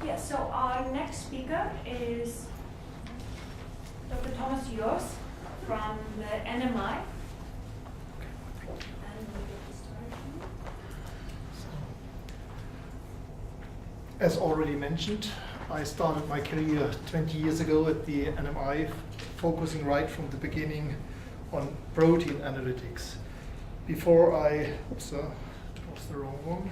Yeah, so our next speaker is Dr. Thomas Joos from the NMI. And we'll get this started. As already mentioned, I started my career 20 years ago at the NMI, focusing right from the beginning on protein analytics. Before I, oops, that was the wrong one.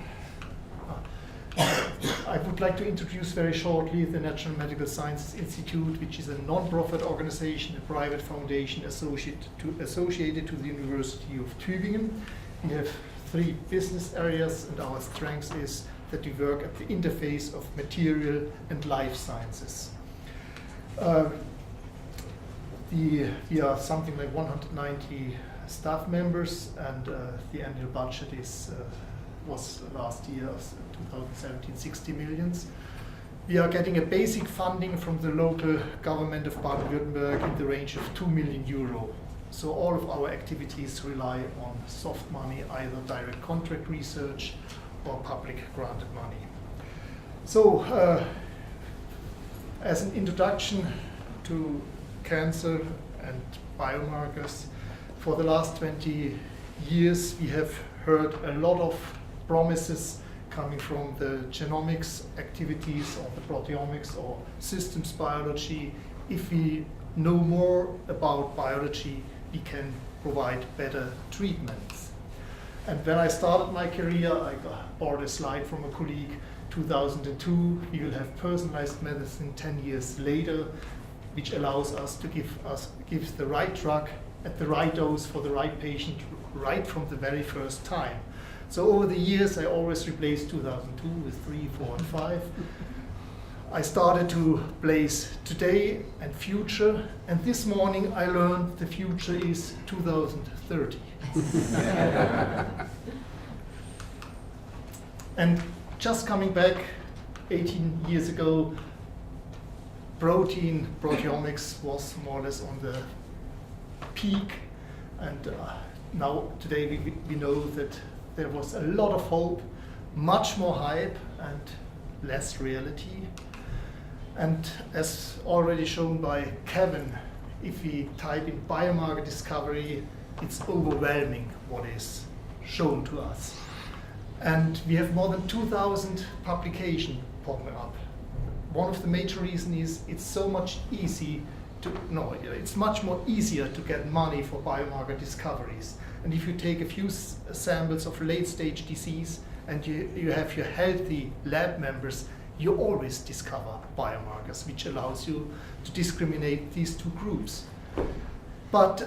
I would like to introduce very shortly the National Medical Sciences Institute, which is a non-profit organization, a private foundation associated to the University of Tübingen. We have 3 business areas, and our strength is that we work at the interface of material and life sciences. We are something like 190 staff members, and the annual budget was last year, 2017, 60 millions. We are getting a basic funding from the local government of Baden-Württemberg in the range of 2 million euro. So all of our activities rely on soft money, either direct contract research or public granted money. So as an introduction to cancer and biomarkers, for the last 20 years we have heard a lot of promises coming from the genomics activities or the proteomics or systems biology. If we know more about biology, we can provide better treatments. And when I started my career, I borrowed a slide from a colleague, 2002, we will have personalized medicine 10 years later, which allows us to give the right drug at the right dose for the right patient right from the very first time. So over the years, I always replaced 2002 with 3, 4, and 5. I started to place today and future, and this morning I learned the future is 2030. And just coming back 18 years ago, proteomics was more or less on the peak, and now today we know that there was a lot of hope, much more hype and less reality. And as already shown by Kevin, if we type in biomarker discovery, it's overwhelming what is shown to us. And we have more than 2,000 publications popping up. One of the major reasons is it's much more easier to get money for biomarker discoveries. And if you take a few samples of late-stage disease and you have your healthy lab members, you always discover biomarkers, which allows you to discriminate these 2 groups. But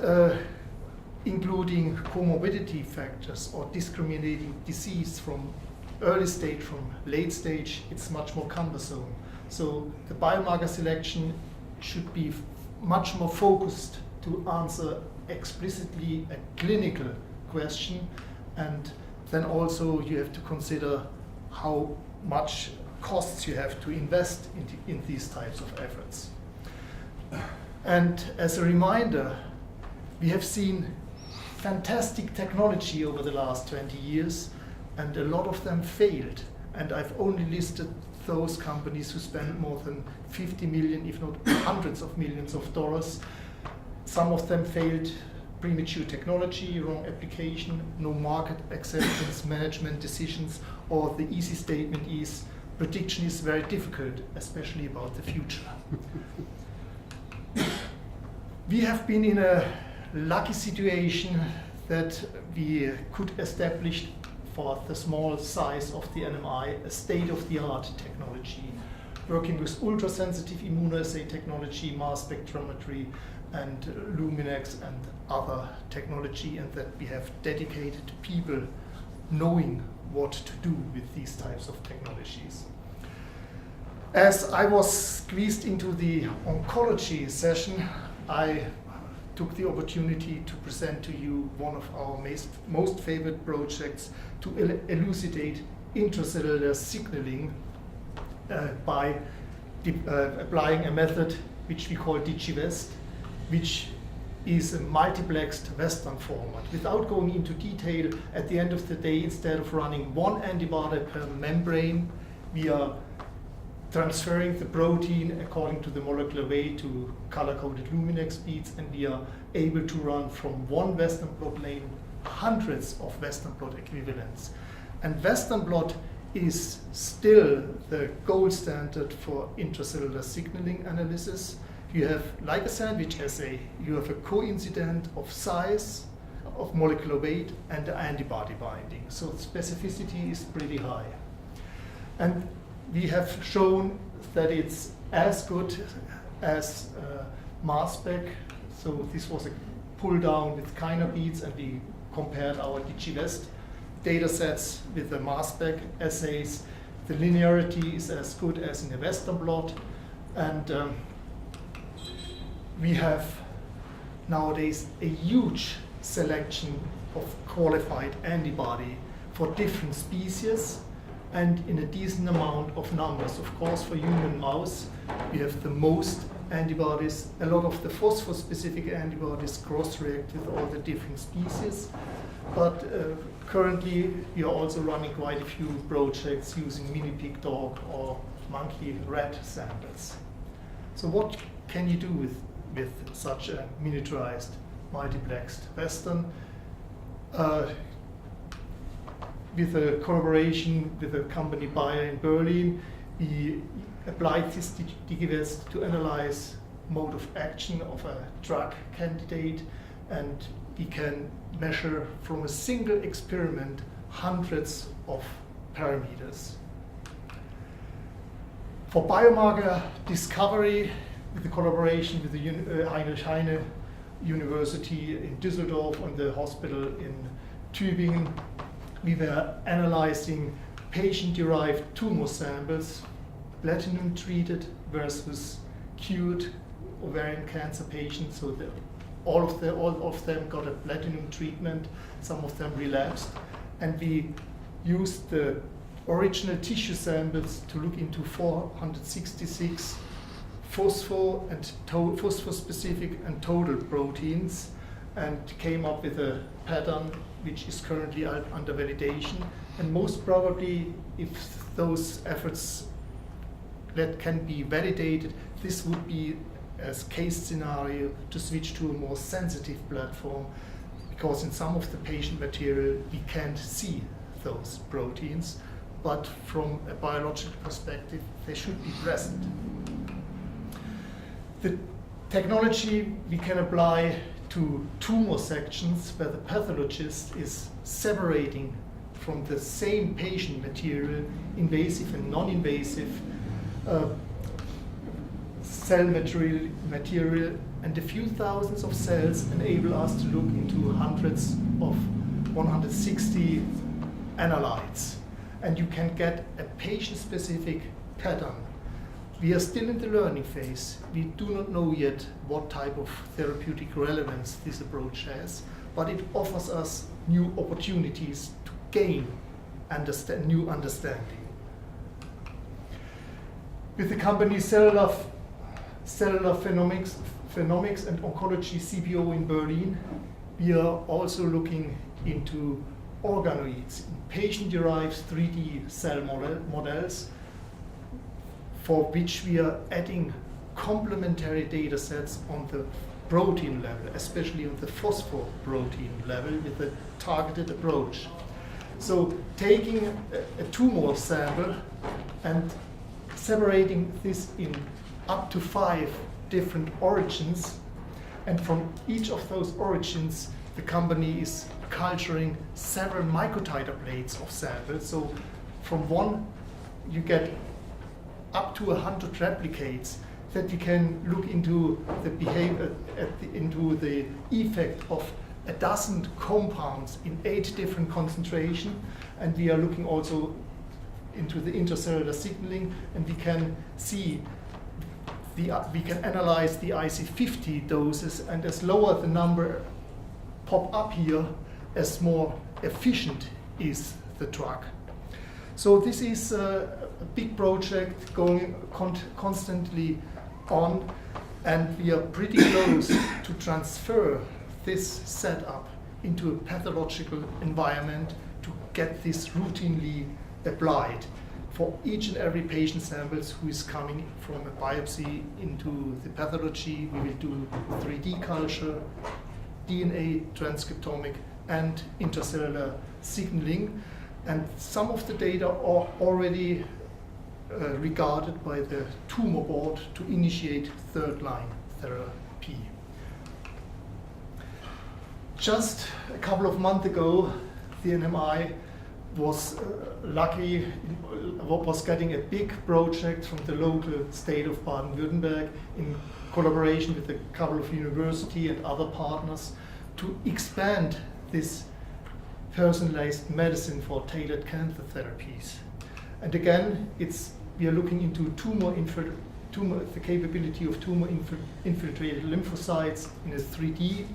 including comorbidity factors or discriminating disease from early stage, from late stage, it's much more cumbersome. So the biomarker selection should be much more focused to answer explicitly a clinical question, and then also you have to consider how much costs you have to invest in these types of efforts. And as a reminder, we have seen fantastic technology over the last 20 years, and a lot of them failed. And I've only listed those companies who spent more than 50 million, if not hundreds of millions of dollars. Some of them failed: premature technology, wrong application, no market acceptance, management decisions, or the easy statement is prediction is very difficult, especially about the future. We have been in a lucky situation that we could establish for the small size of the NMI a state-of-the-art technology, working with ultra-sensitive immunoassay technology, mass spectrometry, and Luminex and other technology, and that we have dedicated people knowing what to do with these types of technologies. As I was squeezed into the oncology session, I took the opportunity to present to you one of our most favorite projects to elucidate intracellular signaling by applying a method which we call DigiWest, which is a multiplexed Western format. Without going into detail, at the end of the day, instead of running one antibody per membrane, we are transferring the protein according to the molecular weight to color-coded Luminex beads, and we are able to run from one Western blot lane hundreds of Western blot equivalents. And Western blot is still the gold standard for intracellular signaling analysis. You have, like a sandwich assay, you have a coincident of size, of molecular weight, and the antibody binding. So specificity is pretty high. And we have shown that it's as good as mass spec. So this was a pull down with Kiner beads, and we compared our DigiVest data sets with the mass spec assays. The linearity is as good as in the Western blot, and we have nowadays a huge selection of qualified antibody for different species and in a decent amount of numbers. Of course, for human mouse, we have the most antibodies. A lot of the phosphor-specific antibodies cross-react with all the different species. But currently, we are also running quite a few projects using mini pig dog or monkey rat samples. So what can you do with such a miniaturized, multiplexed Western? With a collaboration with a company Bayer in Berlin, we applied this DigiVest to analyze mode of action of a drug candidate, and we can measure from a single experiment hundreds of parameters. For biomarker discovery, with the collaboration with the Heinrich Heine University in Düsseldorf and the hospital in Tübingen, we were analyzing patient-derived tumor samples, platinum-treated versus cured ovarian cancer patients. So all of them got a platinum treatment, some of them relapsed, and we used the original tissue samples to look into 466 phosphor-specific and total proteins, and came up with a pattern which is currently under validation. And most probably, if those efforts that can be validated, this would be as case scenario to switch to a more sensitive platform, because in some of the patient material we can't see those proteins, but from a biological perspective they should be present. The technology we can apply to tumor sections where the pathologist is separating from the same patient material invasive and non-invasive cell material, and a few thousands of cells enable us to look into hundreds of 160 analytes, and you can get a patient-specific pattern. We are still in the learning phase. We do not know yet what type of therapeutic relevance this approach has, but it offers us new opportunities to gain new understanding. With the company Cellular Phenomics and Oncology CBO in Berlin, we are also looking into organoids, patient-derived 3D cell models, for which we are adding complementary data sets on the protein level, especially on the phosphoprotein level, with a targeted approach. So taking a tumor sample and separating this in up to 5 different origins, and from each of those origins the company is culturing several microtiter plates of samples. So from one you get up to 100 replicates that we can look into the behavior, into the effect of a dozen compounds in 8 different concentrations, and we are looking also into the intracellular signaling, and we can see we can analyze the IC50 doses, and as lower the number pop up here, as more efficient is the drug. So this is a big project going constantly on, and we are pretty close to transfer this setup into a pathological environment to get this routinely applied. for each and every patient samples who is coming from a biopsy into the pathology, we will do 3D culture, DNA transcriptomic, and intercellular signaling. And some of the data are already regarded by the tumor board to initiate third-line therapy. Just a couple of months ago, the NMI was was getting a big project from the local state of Baden-Württemberg in collaboration with a couple of universities and other partners to expand this personalized medicine for tailored cancer therapies. And again, we are looking into the capability of tumor-infiltrated lymphocytes in a 3D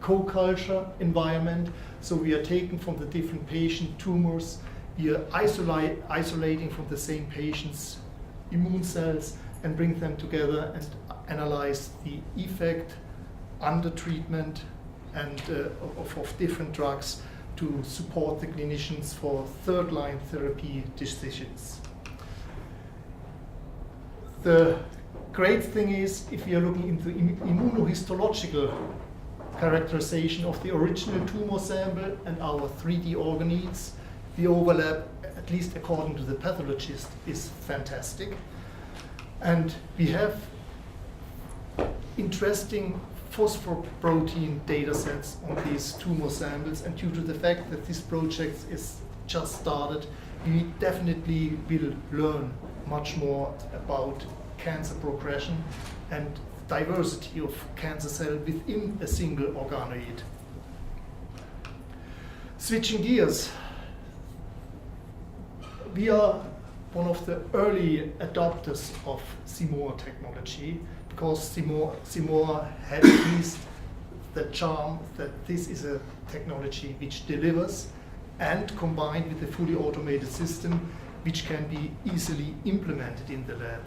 co-culture environment. So we are taking from the different patient tumors, we are isolating from the same patient's immune cells and bring them together and analyze the effect under treatment and of different drugs to support the clinicians for third-line therapy decisions. The great thing is, if we are looking into immunohistological characterization of the original tumor sample and our 3D organoids, the overlap, at least according to the pathologist, is fantastic. And we have interesting phosphoprotein data sets on these tumor samples, and due to the fact that this project is just started, we definitely will learn much more about cancer progression and diversity of cancer cell within a single organoid. Switching gears, we are one of the early adopters of CMOA technology, because CMOA had at least the charm that this is a technology which delivers, and combined with a fully automated system which can be easily implemented in the lab.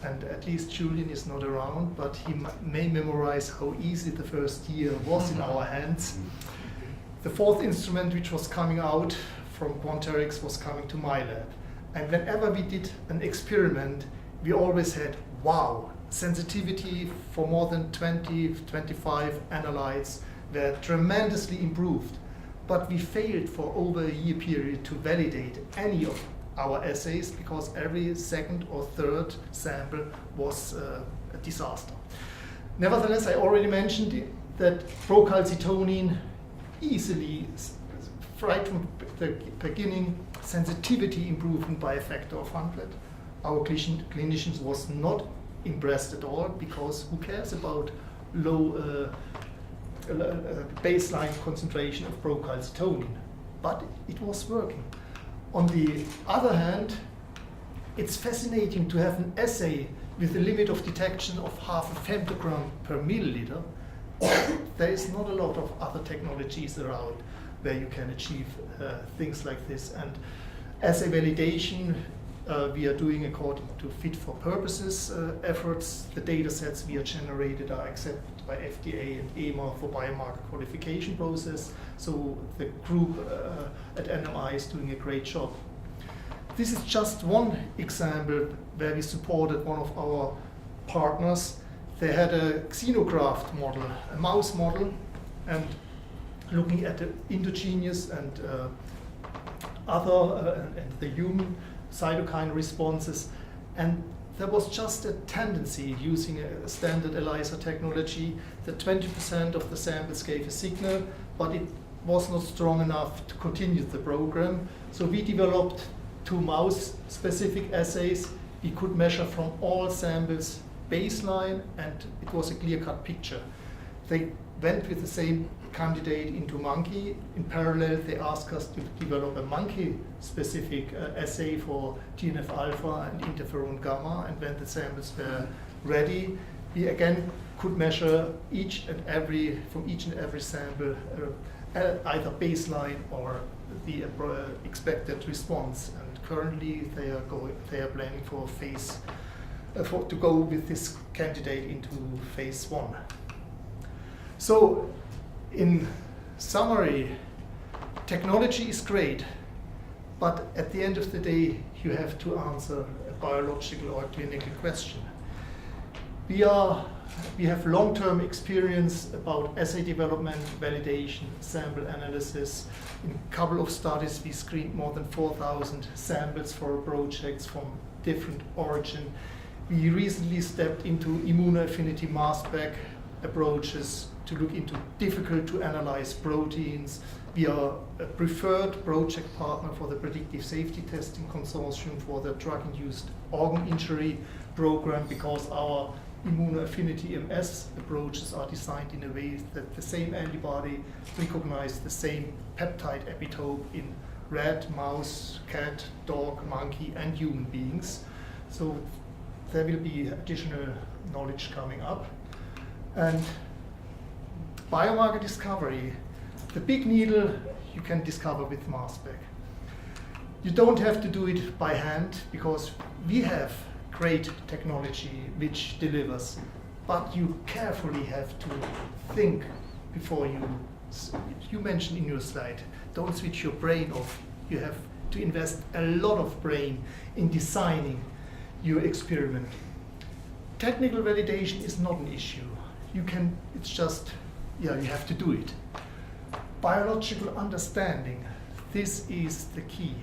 And at least Julian is not around, but he may memorize how easy the first year was in our hands. The fourth instrument which was coming out from Quanterix was coming to my lab. And whenever we did an experiment, we always had, wow, sensitivity for more than 20, 25 analytes were tremendously improved. But we failed for over a year period to validate any of our assays, because every second or third sample was a disaster. Nevertheless, I already mentioned that procalcitonin easily, right from the beginning, sensitivity improvement by a factor of 100. Our clinicians was not impressed at all, because who cares about low baseline concentration of procalcitonin? But it was working. On the other hand, it's fascinating to have an assay with a limit of detection of half a femtogram per milliliter. There is not a lot of other technologies around where you can achieve things like this. And assay validation, we are doing according to fit for purposes efforts. The data sets we are generated are accepted by FDA and EMA for biomarker qualification process. So the group at NMI is doing a great job. This is just one example where we supported one of our partners. They had a xenograft model, a mouse model, and looking at the endogenous and and the human cytokine responses. And there was just a tendency, using a standard ELISA technology, that 20% of the samples gave a signal, but it was not strong enough to continue the program. So we developed 2 mouse-specific assays. We could measure from all samples baseline, and it was a clear-cut picture. They went with the same candidate into monkey. In parallel, they asked us to develop a monkey-specific assay for TNF-alpha and interferon gamma, and when the samples were ready, we again could measure from each and every sample either baseline or the expected response. And currently, they are planning for to go with this candidate into phase 1. So, in summary, technology is great, but at the end of the day, you have to answer a biological or clinical question. We have long-term experience about assay development, validation, sample analysis. In a couple of studies, we screened more than 4,000 samples for projects from different origin. We recently stepped into immunoaffinity mass spec approaches to look into difficult to analyze proteins. We are a preferred project partner for the Predictive Safety Testing Consortium for the Drug-Induced Organ Injury program, because our immunoaffinity MS approaches are designed in a way that the same antibody recognizes the same peptide epitope in rat, mouse, cat, dog, monkey, and human beings. So there will be additional knowledge coming up. And biomarker discovery, the big needle you can discover with mass spec. You don't have to do it by hand, because we have great technology which delivers, but you carefully have to think before you mentioned in your slide, don't switch your brain off. You have to invest a lot of brain in designing your experiment. Technical validation is not an issue. It's just, you have to do it. Biological understanding, this is the key.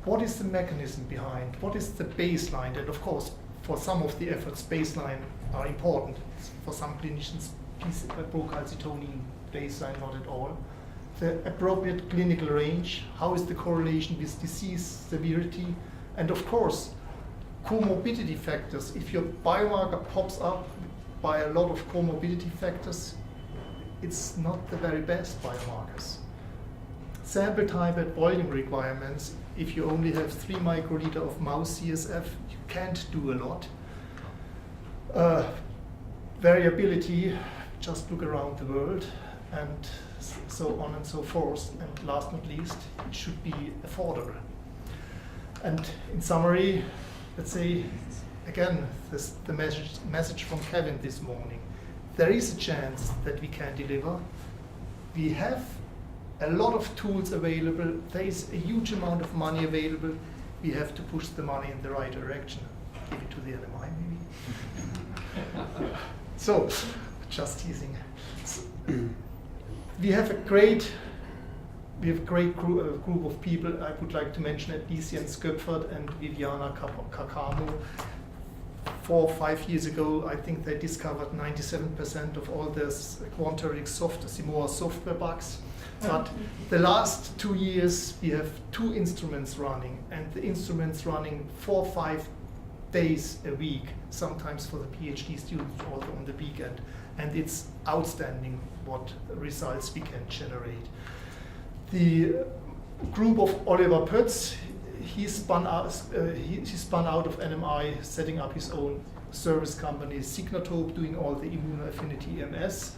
What is the mechanism behind? What is the baseline? And of course, for some of the efforts, baseline are important. For some clinicians, procalcitonin baseline not at all. The appropriate clinical range, how is the correlation with disease severity? And of course, comorbidity factors. If your biomarker pops up by a lot of comorbidity factors, it's not the very best biomarkers. Sample type and volume requirements. If you only have 3 microliter of mouse CSF, you can't do a lot. Variability, just look around the world, and so on and so forth. And last but not least, it should be affordable. And in summary, let's say, again, the message from Kevin this morning. There is a chance that we can deliver. We have a lot of tools available. There is a huge amount of money available. We have to push the money in the right direction. Give it to the NMI, maybe. So, just teasing. We have a great group of people. I would like to mention at Jens Sköpfert and Viviana Kakamo. 4 or 5 years ago, I think they discovered 97% of all the quantitative Simoa software bugs. But the last 2 years, we have 2 instruments running, and the instruments running 4 or 5 days a week, sometimes for the PhD students also on the weekend. And it's outstanding what results we can generate. The group of Oliver Pötz, he spun out of NMI, setting up his own service company, Signatope, doing all the immunoaffinity MS.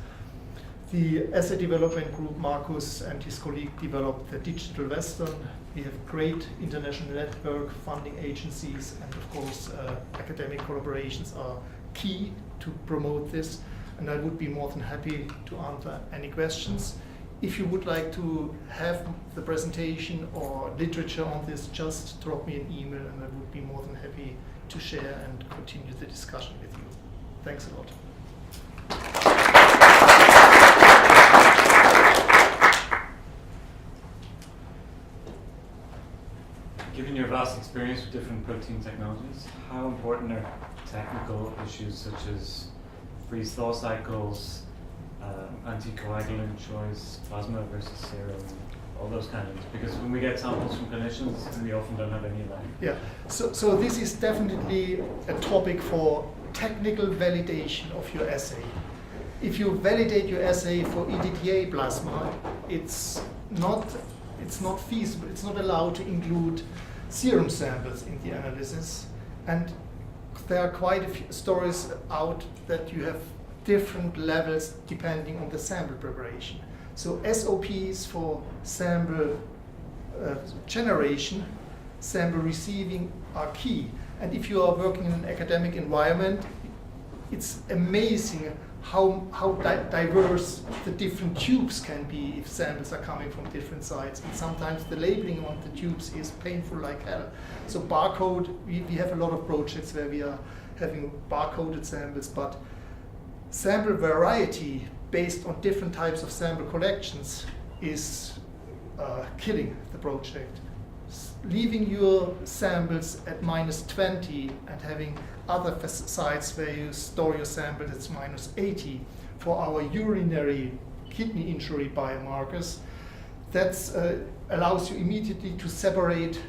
The assay development group, Marcus and his colleague, developed the Digital Western. We have great international network, funding agencies, and of course, academic collaborations are key to promote this. And I would be more than happy to answer any questions. If you would like to have the presentation or literature on this, just drop me an email and I would be more than happy to share and continue the discussion with you. Thanks a lot. Given your vast experience with different protein technologies, how important are technical issues such as freeze-thaw cycles, anticoagulant choice, plasma versus serum, all those kind of things? Because when we get samples from clinicians, we often don't have any of that. Yeah, so this is definitely a topic for technical validation of your assay. If you validate your assay for EDTA plasma, it's not feasible, it's not allowed to include serum samples in the analysis. And there are quite a few stories out that you have different levels depending on the sample preparation. So SOPs for sample generation, sample receiving are key. And if you are working in an academic environment, it's amazing how diverse the different tubes can be if samples are coming from different sites. And sometimes the labeling on the tubes is painful like hell. So barcode, we have a lot of projects where we are having barcoded samples, but sample variety based on different types of sample collections is killing the project. Leaving your samples at -20 and having other sites where you store your sample at -80 for our urinary kidney injury biomarkers, that allows you immediately to separate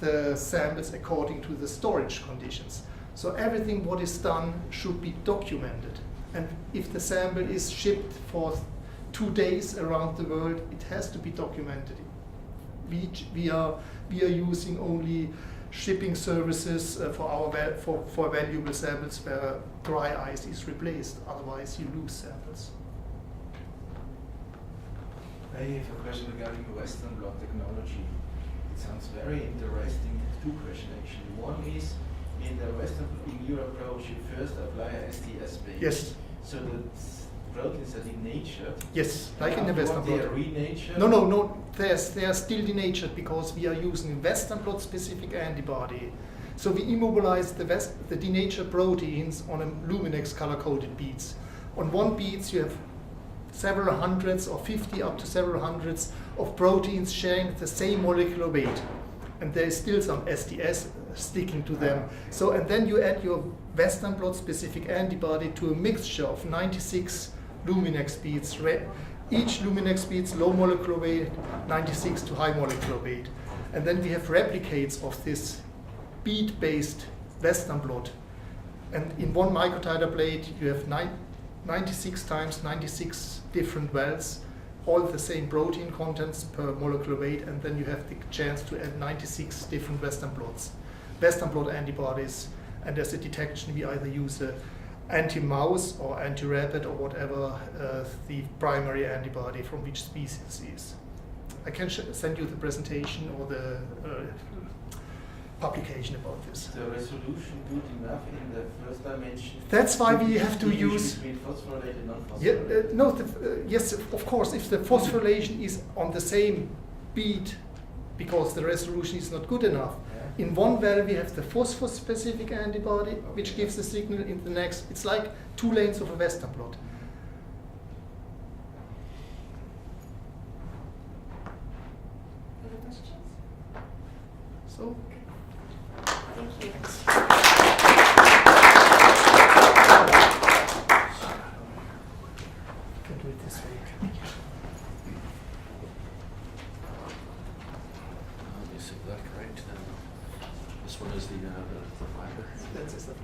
the samples according to the storage conditions. So everything what is done should be documented. And if the sample is shipped for 2 days around the world, it has to be documented. We are using only shipping services for valuable samples where dry ice is replaced. Otherwise, you lose samples. I have a question regarding Western blot technology. It sounds very interesting. Two questions actually. One is, in your approach, you first apply a STS base. Yes. So the proteins are denatured. Yes, like in the Western blot. They are renatured. No. They are still denatured because we are using Western blot specific antibody. So we immobilize the denatured proteins on a Luminex color coded beads. On one beads you have several hundreds or 50 up to several hundreds of proteins sharing the same molecular weight. And there is still some STS sticking to them. So, and then you add your Western blot specific antibody to a mixture of 96 Luminex beads. Each Luminex beads low molecular weight, 96 to high molecular weight. And then we have replicates of this bead-based Western blot. And in one microtiter plate, you have 96 times 96 different wells, all the same protein contents per molecular weight, and then you have the chance to add 96 different Western blots. Western blot antibodies, and as a detection, we either use a anti-mouse or anti-rabbit or whatever the primary antibody from which species is. I can send you the presentation or the publication about this. The resolution good enough in the first dimension? That's why we have to use between phosphorylated and non-phosphorylated? Yes, of course, if the phosphorylation is on the same bead because the resolution is not good enough. Yeah. In one well we have the phosphor-specific antibody, which gives the signal. In the next, it's like 2 lanes of a Western blot. Other questions? So, Thank you. can do it this way. Is that correct? This one is the fiber. That's the